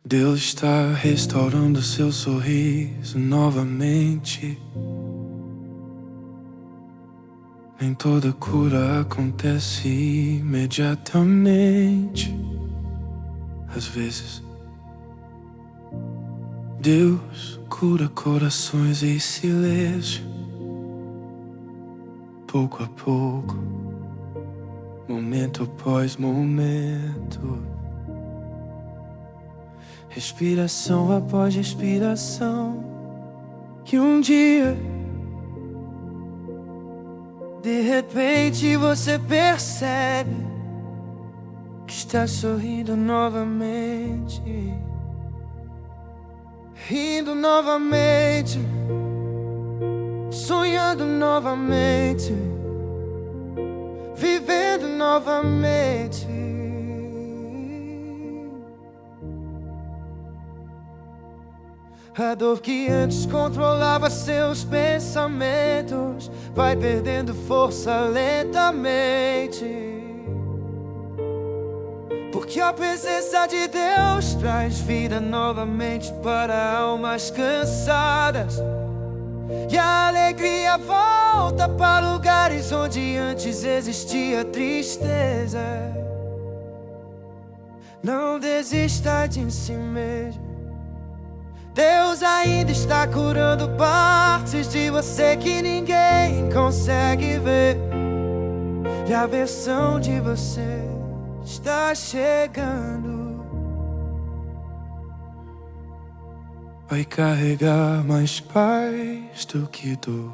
Deus está restaurando seu sorriso novamente. Nem toda cura acontece imediatamente. Às vezes, Deus cura corações em silêncio, pouco a pouco, momento após momento, respiração após respiração. Que um dia, de repente, você percebe que está sorrindo novamente, rindo novamente, sonhando novamente, vivendo novamente. A dor que antes controlava seus pensamentos vai perdendo força lentamente, porque a presença de Deus traz vida novamente para almas cansadas, e a alegria volta para lugares onde antes existia tristeza. Não desista de si mesmo. Deus ainda está curando partes de você que ninguém consegue ver, e a versão de você está chegando. Vai carregar mais paz do que dor,